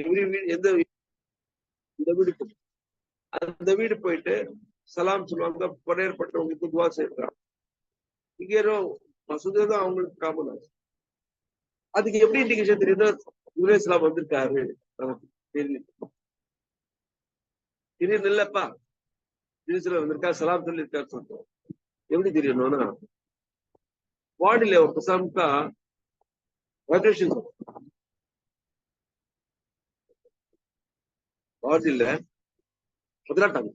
எந்த இந்த வீடு அந்த வீடு போயிட்டு சலாம் சொல்லுவாங்க, படையற்பட்டவங்களுக்கு துவா செய்யறாங்க. இங்கே மசூதா தான் அவங்களுக்கு காமன் ஆகும். அதுக்கு எப்படி இண்டிகேஷன் தெரியுது? இஸ்லாம் வந்திருக்காரு நமக்கு தெரியும். திடீர்னு இல்லப்பா இஸ்லாம் வந்திருக்கா, சலாம் சொல்லி இருக்காரு சொல்றோம். எப்படி தெரியணும்னா பாடியில ஒரு கிஸ்ம்கா வைப்ரேஷன் பாடியில பதிலாட்டாங்க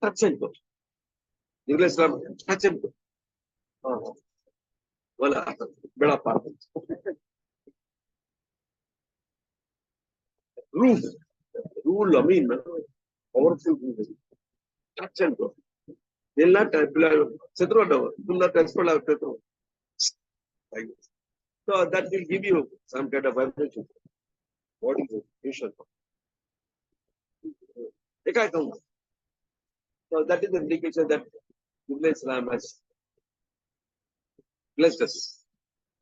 touch and go. Islam touch and go. ولا بڑا پارٹ rule I mean powerful rule touch and go. They'll not setro will not touch petro. So that will give you some kind of vibration. What is it? Visual. So that is the indication that Islam has blessed us.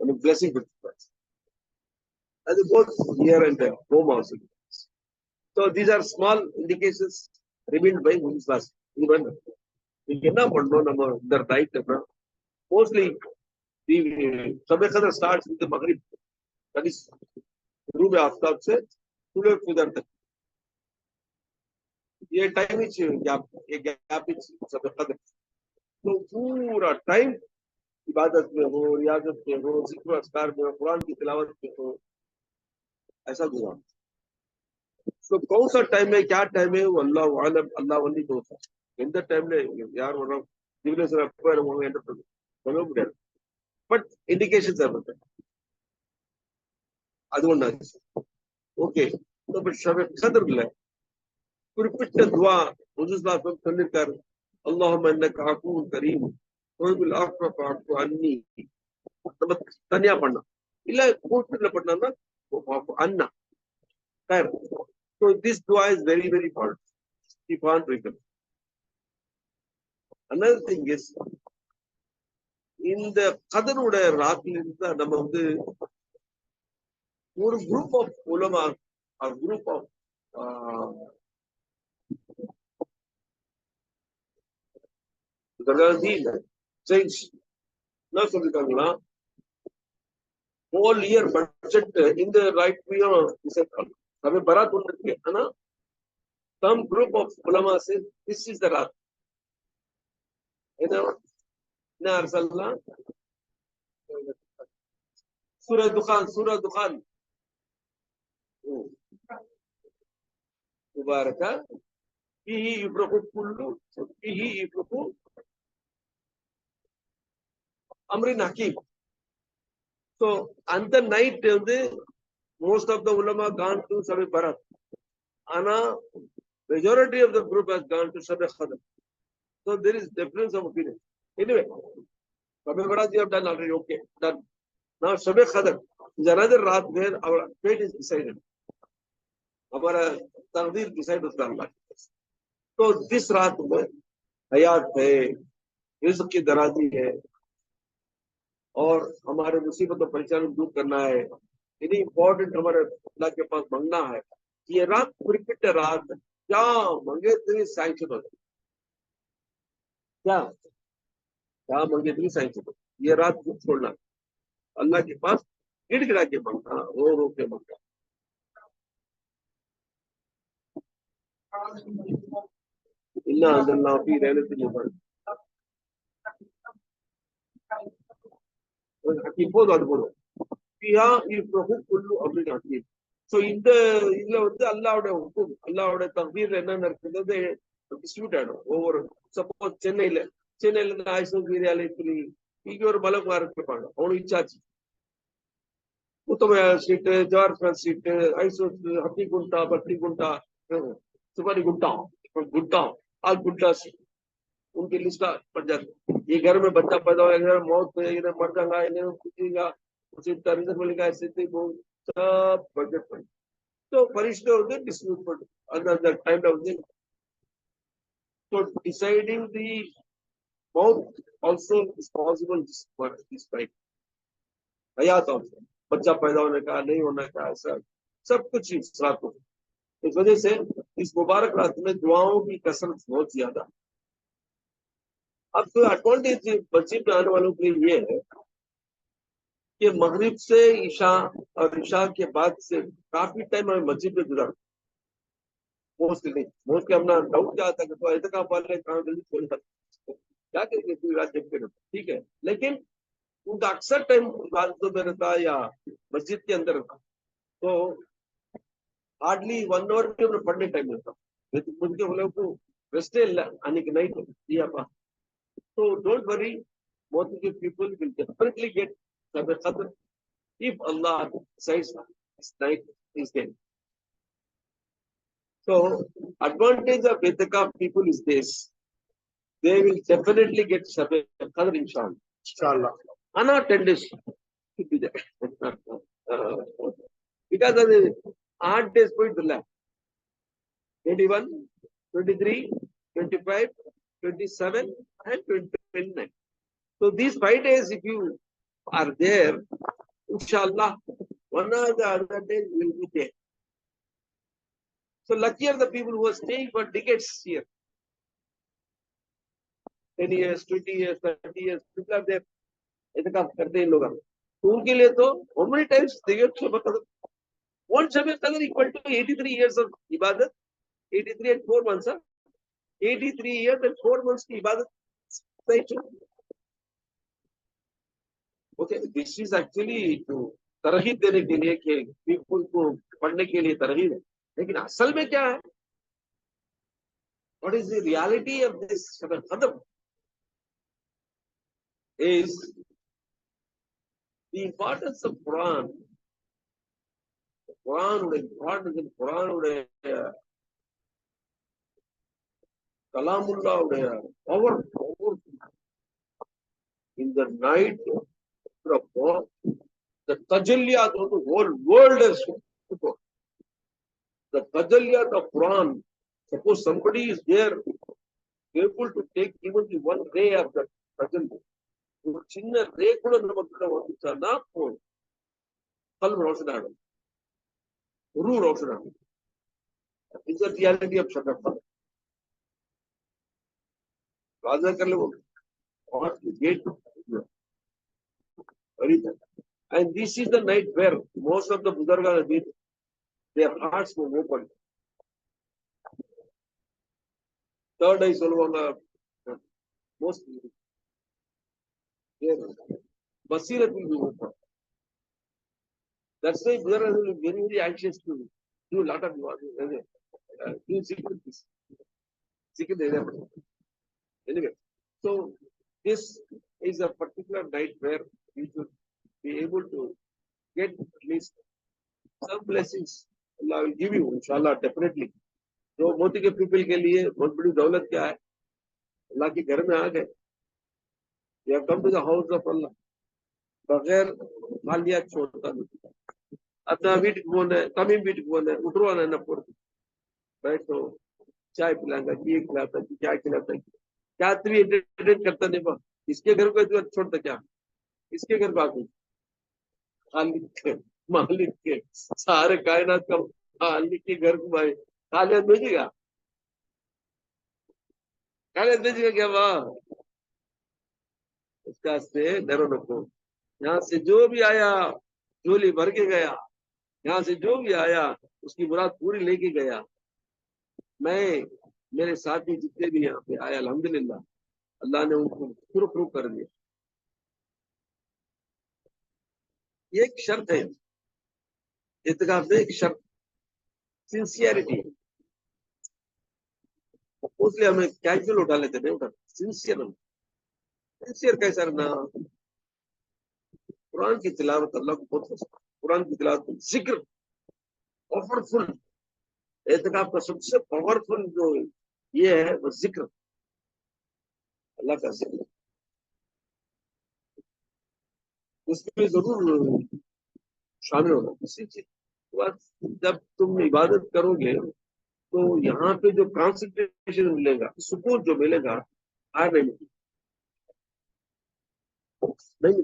I mean, blessing with us. As both here and there, home also. So these are small indications revealed by Islam. Even we cannot know the right. Mostly, the Sabbath Qadr starts with the Maghrib. That is, Ghurub Aftab se Tulul Qadr tak. ये time etch gap etch Sabbath Qadr. तो पूरा time इबादत में हो, रियाजत में हो, जिक्र अस्कार में हो, कुरान की तिलावत में हो, ऐसा गुजारा. तो कौन सा टाइम है, क्या टाइम है, वो अल्लाह आलम, अल्लाह वली को होता है. எந்த டைம்ல யார் வரோம் டிவிலேஷன் அப்போ நம்ம என்ன சொல்ல முடியாது. பட் இண்டிகேஷன்ஸ் இருக்கு. அது ஒண்ணு. ஓகே. பட் ஷபே கத்ர்ல குறிப்பிட்ட துஆ ரசூலுல்லாஹ் சொல்லிருக்காரு. அல்லாஹும்ம இன்னக அஃபூன் கரீம் துஹிப்புல் அஃவ ஃபஅஃபு அன்னி. நம்ம தனியா பண்ணோம் இல்ல கூட்டத்துல பண்ணோம்னா அண்ணா. So this dua is very very important. Keep on doing it. Another thing is இந்த கதருடைய ராத்தில இருந்து நம்ம வந்து ஒரு குரூப் ஆஃப் உலமா குரூப் ஆஃப் சேஞ்ச் என்ன சொல்லிருக்காங்களா, ஹோல் இயர் பட்ஜெட் இந்த ரைட் டிசைட் பண்ணலாம். அவை பராத் ஒன்று இருக்கு. ஆனா some group of ulama says this is the Raat. என்ன அரசல்லாம் சூரா துகான் Mubaraka fihi yufrahu kullu fihi yufrahu amrin hakim. So அந்த நைட் வந்து most of the ulama gone to Sabbath Barat. Ana majority of the group has gone to Sabbath Qadr. So there is difference of opinion. Anyway, Sabbath Barat you have done already. Okay, done. Now Sabbath Qadr is another Raat where our fate is decided. Our taqdeer decided by Allah. So this Raat में हयात है, रिज़्क़ की दराजी है और हमारे मुसीबत और परेशानी दूर करना है. इतनी इम्पोर्टेंट हमारे अल्लाह के पास मांगना है. ये रात क्रिकेट रात क्या मांगे तेरी सैंक्शन हो, क्या क्या मांगे तेरी सैंक्शन हो. ये रात कुछ छोड़ना अल्लाह के पास गिड़गिड़ा के मांगना, रो के मांगना. इन्ना अल्लाह फी रहने से मुबारक हकीम बहुत बात बोलो फिहा युफ्रहु कुल्लु अम्रिन हकीम. So இந்த இதுல வந்து அல்லாஹ்வுடைய ஹுக்கும், அல்லாஹ்வுடைய தக்தீர் என்னென்ன இருக்குது டிஸ்ட்ரிபியூட் ஆயிடும். ஒவ்வொரு சப்போஸ் சென்னையில இருந்து ஆயிஷம் ஏரியால இப்படி இங்க ஒரு மலக்குமார் இருப்பாங்க, அவனுக்கு இச்சாச்சு முத்தமையா ஸ்ட்ரீட், ஜவார் கான் ஸ்ட்ரீட், ஐசோத், ஹத்தி குண்டா, பட்டி குண்டா, सुपारी गुट्टा आज गुट्टा से उनकी लिस्ट पड़ जाती. ये घर में बच्चा पैदा हो गया, मौत हो गई, मर जाएगा, इन्हें पूछेगा उसी तरह मिलेगा, ऐसे सब बजट पड़. तो फरिश्ते होते डिस्ट्रीब्यूट पड़ अंदर टाइम होते. So deciding the मौत also is possible this right. Hayat also, बच्चा पैदा होने का, नहीं होने का, सब कुछ इस रात को। इस वजह से इस मुबारक रात में दुआओं की कसरत बहुत ज्यादा। अब तो एडवांटेज मस्जिद में आने वालों के लिए ये है कि मगरिब से ईशा और ईशा के बाद से काफी टाइम हमें मस्जिद में गुजरा। मोस्टली अपना डाउट क्या आता है कि तो ऐसे कहाँ वाले कहाँ जल्दी छोड़ जाते, क्या करेंगे पूरी रात जब के, ठीक है, लेकिन उनका अक्सर टाइम इबादतों में रहता या मस्जिद के अंदर रहता, तो हार्डली 1 आवर भी हमें पढ़ने टाइम मिलता, लेकिन उनके लोगों को रेस्ट आने की नहीं दिया पा। तो don't worry, most of the people will definitely get Sabr Qadr if Allah decides this night is there. So advantage of Itikaf people is this: they will definitely get Sabr Qadr inshallah. Inshallah. Anna 10 days should be there. Because of the 8 days point to left. 21, 23, 25, 27 and 29. So these 5 days, if you are there, inshallah, one or the other day will be there. So lucky are the people who are staying for decades here. 10 years, 20 years, 30 years, people are there. इतना करते हैं लोग। तो उनके लिए तो how many times they get Sabr Qadr? One Sabr Qadr equal to 83 years of ibadat. 83 and 4 months, 83 years and 4 months की इबादत सही चुन। Okay, this is actually to तरहीब देने के लिए कि पीपल को पढ़ने के लिए तरहीब है, लेकिन असल में क्या है, what is the reality of this Shab Qadr is the importance of Quran. குர்ஆனுடைய இம்பார்ட்டன்ஸ், குர்ஆனுடைய கலாமுல்லாவுடைய பவர் இந்த night the tajalliyat of the whole world is the tajalliyat of Quran. Suppose somebody is there able to take even the one ray of the tajalli, ஒரு சின்ன ரே கூட நமக்கு வந்துச்சான்னா கல்வி ரோஷன் ஆகும், ரூ ரோஷன் ஆகும். Is the reality of Shab Qadr. राजा कर ले वो और gate and this is the night where most of the Buddha did their hearts were open. Third eye சொல்லுவாங்க, mostly their basirat will be open. That's why Buddha will be very, very anxious to do a lot of do secret anyway. So this is a particular night where we should be able to get at least some blessings. Allah will give you, inshallah, definitely. जो मोती के people के लिए बहुत बड़ी दौलत क्या है, अल्लाह के घर में आ गए, you have come to the house of Allah, बगैर मालियात छोड़ता नहीं, अपना வீட்டுக்கு போன தம்பி வீட்டுக்கு போன உட்ருவான என்ன போறது, बैठो चाय पिलाएगा, ये खिलाता है, क्या खिलाता है, क्या भी एंटरटेन करता नहीं, बा इसके घर को छोड़ता क्या, इसके घर बाकी मालिक के सारे कायनात का मालिक के घर को भाई खालिद भेजेगा, खालिद भेजेगा क्या वाह, उसका से डरो नको। यहाँ से जो भी आया झोली भर के गया, यहाँ से जो भी आया उसकी मुराद पूरी लेके गया। मैं मेरे साथी जितने भी यहाँ पे आए अल्हम्दुलिल्लाह, अल्लाह ने उनको प्रूफ कर दिया। ये एक शर्त है इत्तिकाफ में, एक शर्त सिंसियरिटी। उसलिए हमें कैजुअल उठा लेते नहीं, उठा सिंसियर कैसा रहना, कुरान की तिलावत अल्लाह को बहुत पसंद, कुरान की तिलावत, जिक्र पावरफुल, इत्तिकाफ का सबसे पावरफुल जो ये है वो जिक्र, अल्लाह का जिक्र, उसमें जरूर शामिल होना। इसी चीज जब तुम इबादत करोगे तो यहाँ पे जो कॉन्सेंट्रेशन मिलेगा, सुकून जो मिलेगा, आ नहीं, नहीं,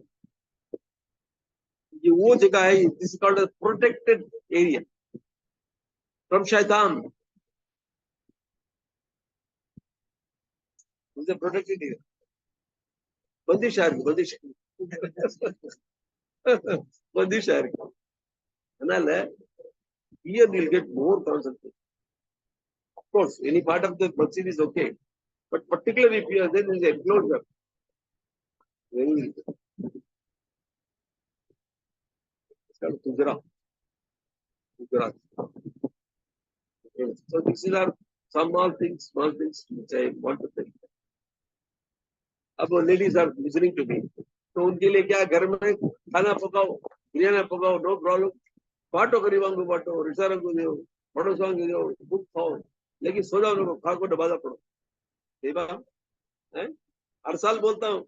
ये वो जगह है, this called a protected area from शैतान, इज अ प्रोटेक्टेड एरिया. बंदिश है, बंदिश बंदिश है. அதனால here we'll get more concentration. Of course, any part of the masjid is okay, but particularly if you are there is a enclosure. Very Gujarat. Gujarat. So these are some small things which I want to say. अब ladies are listening to me, तो उनके लिए क्या घर में खाना पकाओ, बिरयानी पकाओ, नो प्रॉब्लम. बांटो गरीबों को, बांटो रिश्तेदारों को दो, पड़ोसियों को दो, खूब खाओ, लेकिन सो जाओ, लोगों खा को दबादा पड़ो. सही बात है. हर साल बोलता हूँ,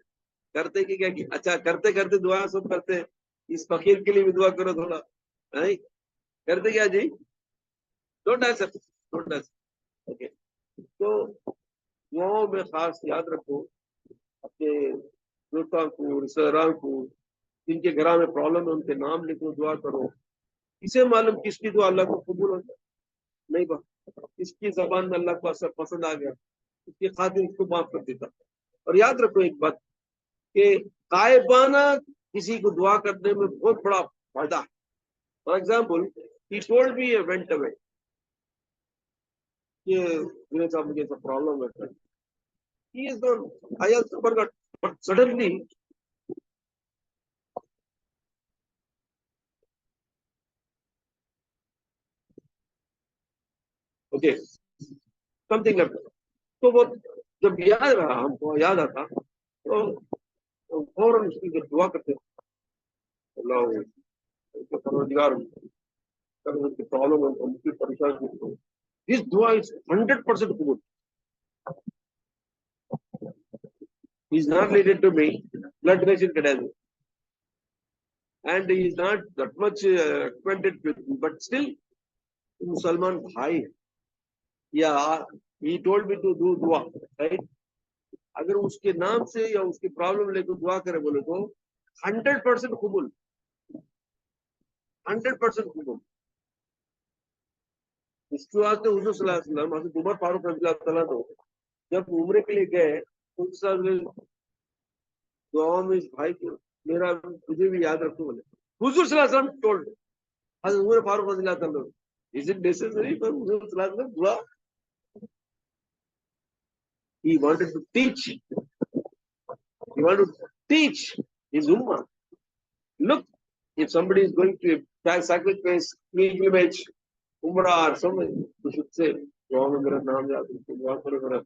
करते कि क्या कि अच्छा करते करते दुआ सब करते, इस फकीर के लिए भी दुआ करो थोड़ा, है करते क्या जी. Don't answer, don't answer. Okay, तो दुआओं में खास याद रखो अपने दोस्तों को, रिश्तेदारों को, जिनके घर में प्रॉब्लम है उनके नाम लिखो, दुआ करो. किसे मालूम किसकी दुआ अल्लाह को कबूल हो जाए. नहीं बात, किसकी जबान में अल्लाह को असर पसंद आ गया, उसकी खातिर उसको माफ कर देता. और याद रखो एक बात कि गायबाना किसी को दुआ करने में बहुत बड़ा फायदा है. For example, he told me I went away कि मेरे साथ मुझे ऐसा प्रॉब्लम है. He is not, I also forgot, but suddenly okay, something like that. तो वो जब याद रहा, हमको याद आता, तो फौरन उसकी जब दुआ करते अल्लाह उसको परवरदिगार कर उनकी प्रॉब्लम उनकी परेशानी को, दिस दुआ इज 100% कबूल. He is not related to me, blood relation கிடையாது, and he is not that much acquainted with me, but still मुसलमान भाई है. या he told me to do दुआ, right? अगर उसके नाम से या उसकी प्रॉब्लम लेकर दुआ करे बोले तो 100% कबूल, 100% कबूल. इसके वास्ते हुजूर सल्लल्लाहु अलैहि वसल्लम हज़रत उमर फारूक रज़ियल्लाहु तआला तो जब उम्रे के लिए गए, उनके साथ दुआ में इस भाई को मेरा तुझे भी याद रखो बोले. हुजूर सल्लल्लाहु अलैहि वसल्लम टोल्ड हज़रत उमर फारूक रज़ियल्लाहु तआला, इज इट नेसेसरी फॉर हुजूर सल्लल्लाहु अलैहि वसल्लम दुआ? He wanted to teach. He wanted to teach his ummah. Look, if somebody is going to sacrifice pilgrimage, umrah or something, you should say, दुआ में मेरा नाम याद रखो, दुआ करो मेरा.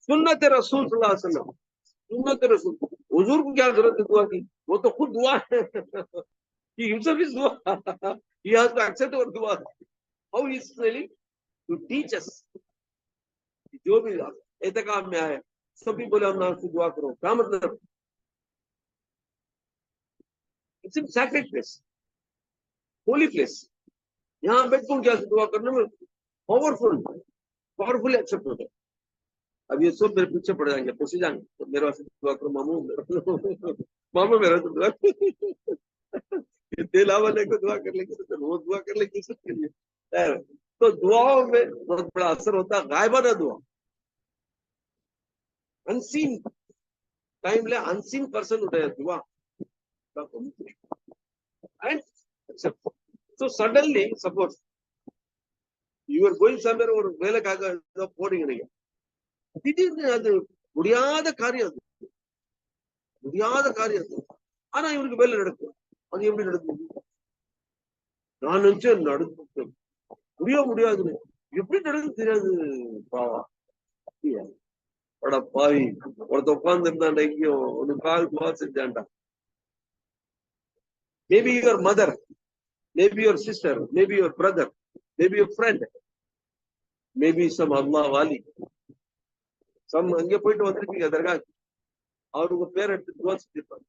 सुन्नत रसूल सल्लल्लाहु अलैहि वसल्लम, सुन्नत रसूल. हुजूर को क्या जरूरत है दुआ की, वो तो खुद दुआ है. He himself is dua. He has to accept our dua. How he is telling to teach us. जो भी एतकाब में आए सभी बोले हम नाम से दुआ करो, क्या मतलब? It's in sacred place, holy place. यहाँ बैठकर क्या दुआ करने में पावरफुल एक्सेप्ट होता है. अब ये सब मेरे पीछे पड़ जाएंगे, पूछे जाएंगे तो मेरे वास्ते दुआ करो मामू, मामू मेरा तो दुआ तेल वाले को दुआ कर लेंगे तो वो दुआ कर लेंगे सबके लिए. तो दुआओं में बहुत बड़ा असर होता है. गायबाना दुआ, unseen time le unseen person होता है दुआ, and so suddenly suppose you are going somewhere or வேலைக்காக போறீங்க நீங்க, திடீர்னு அது முடியாத காரியம், ஆனா இவருக்கு வேலை நடக்கும். அது எப்படி நடக்கும்? நான் நினைச்சேன் நடக்கும், முடியாதுன்னு. எப்படி நடக்கும் தெரியாது பாவா. பட பாவி ஒருத்த உட்கார்ந்து இருந்தாண்டா, எங்கேயும் ஒரு கால் துவா செஞ்சாண்டா. Maybe your mother, maybe your sister, maybe your brother, maybe your friend, maybe some Allah wali, some அங்கே போயிட்டு வந்திருக்கீங்க தர்கா, அவருக்கு பேர் எடுத்து துவா செஞ்சிருப்பாங்க.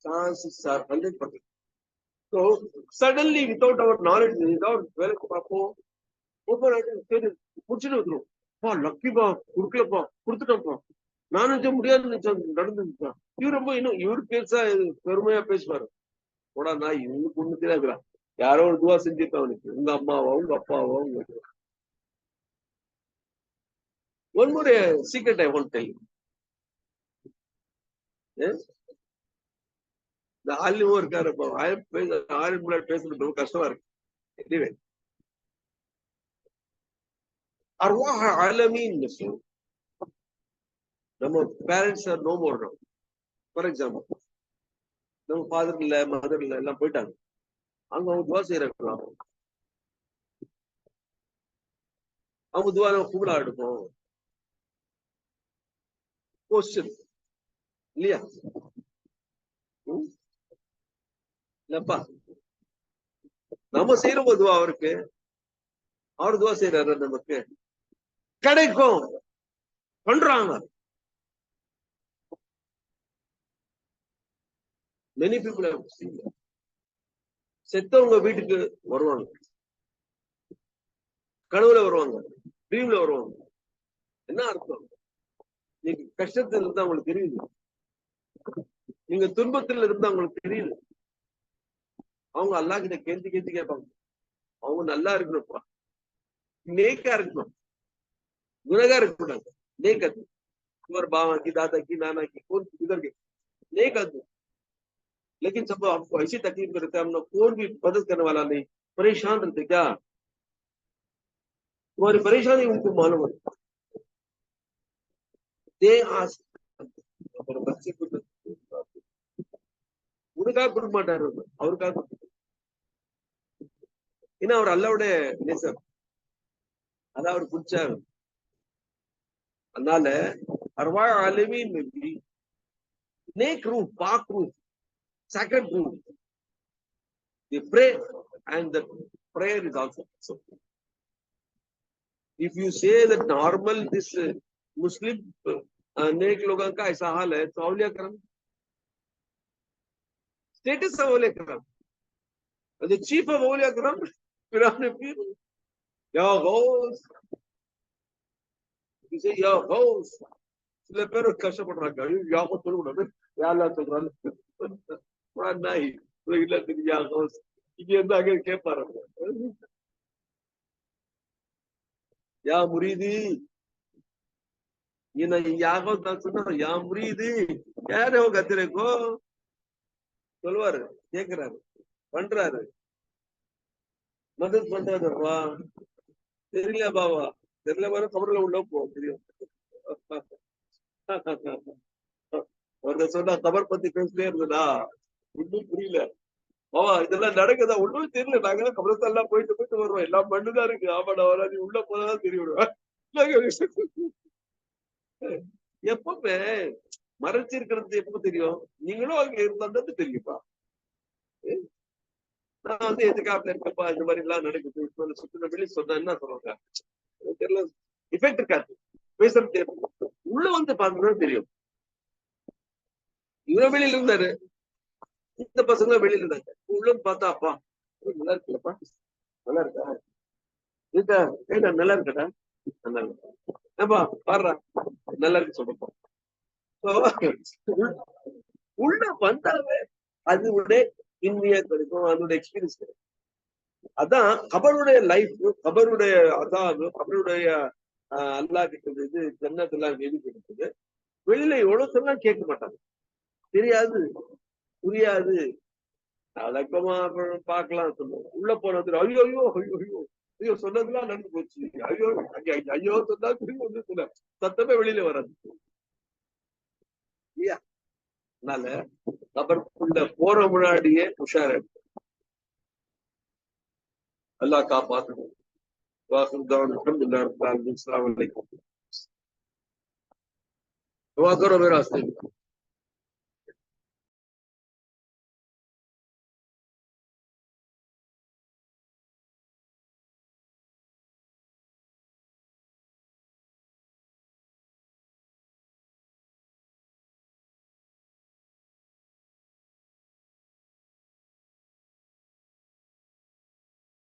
Chances are 100%. So suddenly, without our knowledge, without வேலை பார்ப்போம், ஒவ்வொரு முடிச்சுட்டு வந்துடும். லக்கிப்பா, கொடுக்கலப்பா, கொடுத்துட்டோம்ப்பா, நான் நினைச்ச முடியாது நடந்துருக்கான். இவர் ரொம்ப இன்னும் இவரு பெருசா பெருமையா பேசுவாரு. போடா நான் இவனுக்கு ஒண்ணு தெரியாதுறான். யாரோ ஒரு துவா செஞ்சிருப்பான் அவனுக்கு. உங்க அம்மாவோ உங்க அப்பாவோ உங்க. One more secret I want to tell you. இந்த ஆலிமும் இருக்காரு. ஆலிம் முன்னாடி பேசுறது ரொம்ப கஷ்டமா இருக்கு. Anyway. அர்வாஹ் ஆலமீன் நம்ம parents are no more now. For example நம்ம ஃபாதர் இல்ல மதர் இல்ல எல்லாம் போயிட்டாங்க. அவங்க துவா செய்யறாங்க. அவங்க துவா நம்ம கும்பிட எடுப்போம். கொஸ்டின் இல்லையா? இல்லப்பா நம்ம செய்யற துவா அவருக்கு, அவர் துவா செய்யறாரு நமக்கு கிடைக்கும் பண்றாங்க. many people have seen that. செத்தவங்க வீட்டுக்கு வருவாங்க, கனவுல வருவாங்க, ட்ரீம்ல வருவாங்க. என்ன அர்த்தம்? நீங்க கஷ்டத்துல இருந்தா உங்களுக்கு தெரியுது, நீங்க துன்பத்துல இருந்தா உங்களுக்கு தெரியுது. அவங்க அல்லாஹ் கிட்ட கேள்வி கேட்பாங்க. அவங்க நல்லா இருக்கணும்ப்பா, நேக்கா இருக்கணும், गुनहगार இருக்கக்கூடாது. नेक आदमी तुम्हारे बाबा की दादा की नाना की कौन किधर के नेक आदमी, लेकिन सब आपको ऐसी तकलीफ करते हैं, हम लोग कौन भी मदद करने वाला नहीं, परेशान रहते क्या? तुम्हारी परेशानी उनको मालूम है. दे आस बच्चे को உனக்காக கொடுக்க மாட்டாரு, அவருக்காக. ஏன்னா அவர் அல்லாவோட நேசர், அதான் அவர் பிடிச்சாரு. அதனால அர்வா ஆலிமீன் नेक रूह, पाक रूह, sacred रूह. They pray and the prayer is also accepted. If you say that normal this Muslim नेक लोगों का ऐसा हाल है, तो औलिया करम status of औलिया करम, the chief of औलिया करम Quran पीर या गौस, you say या गौस, சில பேர் கஷ்டப்படுறாங்க. யாகோ சொல்லக்கூடாது, யாரெல்லாம் சொல்றாங்க இல்ல தெரியா கௌஸ், இங்க இருந்து அங்க கேட்பாரு. யா முரீதி, யாகோ தான் சொன்னா யா முரீதி யாரோ கத்திரக்கோ சொல்லுவாரு, கேட்கிறாரு, பண்றாரு, மதத் பண்றாருப்பா. தெரியல பாவா, தெரியல பாரு, கபர்ல உள்ள போ தெரியும். ஒரு சொன்னா கபர் பத்தி பேசிட்டே இருந்ததா, ஒன்னும் புரியல பாவா, இதெல்லாம் நடக்குதா ஒன்னும் தெரியல. நாங்கெல்லாம் கபரஸ்தான் போயிட்டு போயிட்டு வருவோம், எல்லாம் மண்ணுதான் இருக்கு. ஆமாடா வரா, நீ உள்ள போதான் தெரியும். எப்பவுமே மறைச்சிருக்கிறது எப்ப தெரியும்? நீங்களும் அங்க இருந்தா தெரியுப்பா. நான் வந்து எதுக்காக இருக்கப்பா, இந்த மாதிரி எல்லாம் நடக்குது சுற்றுலா வெளியே சொன்னா என்ன சொல்லுவாங்க தெரியல, எஃபெக்ட் இருக்காது, பேசுறது உள்ள வந்து பாத்துதான் தெரியும். இவன் வெளியில இருந்தாரு, இந்த பசங்க வெளியில இருந்தாங்க, உள்ள பார்த்தா அப்பா நல்லா இருக்குல்லப்பா, நல்லா இருக்கா, இருக்கா ஏடா நல்லா இருக்கடா, நல்லா இருக்கு ஏப்பா பாடுறா நல்லா இருக்கு சொல்றப்பா. உள்ள வந்தாவே அதனுடைய இன்மையா கிடைக்கும், அதனுடைய எக்ஸ்பீரியன்ஸ் கிடைக்கும். அதான் கபருடைய லைஃப், கபருடைய அதாவது கபருடைய அல்லா கிட்ட இது ஜன்னத்தெல்லாம் எழுதி கொடுத்தது. வெளியில எவ்வளவு சொன்னா கேட்க மாட்டாங்க, தெரியாது புரியாது, அடக்கமா பார்க்கலாம் சொல்லுவோம். உள்ள போனது ஐயோ ஐயோ ஐயோ ஐயோ ஐயோ சொன்னதுலாம் நடந்து போச்சு, ஐயோ ஐயோ சொன்னா திரும்பி வந்து சொல்ல சத்தமே வெளியில வராது இல்லையா? அதனால கபருக்குள்ள போற முன்னாடியே உஷார், அல்லாஹ் காப்பாற்றணும். அல்ஹம்துலில்லாஹ் ரப்பில் ஆலமீன். அஸ்ஸலாமு அலைக்கும். दुआ करो मेरा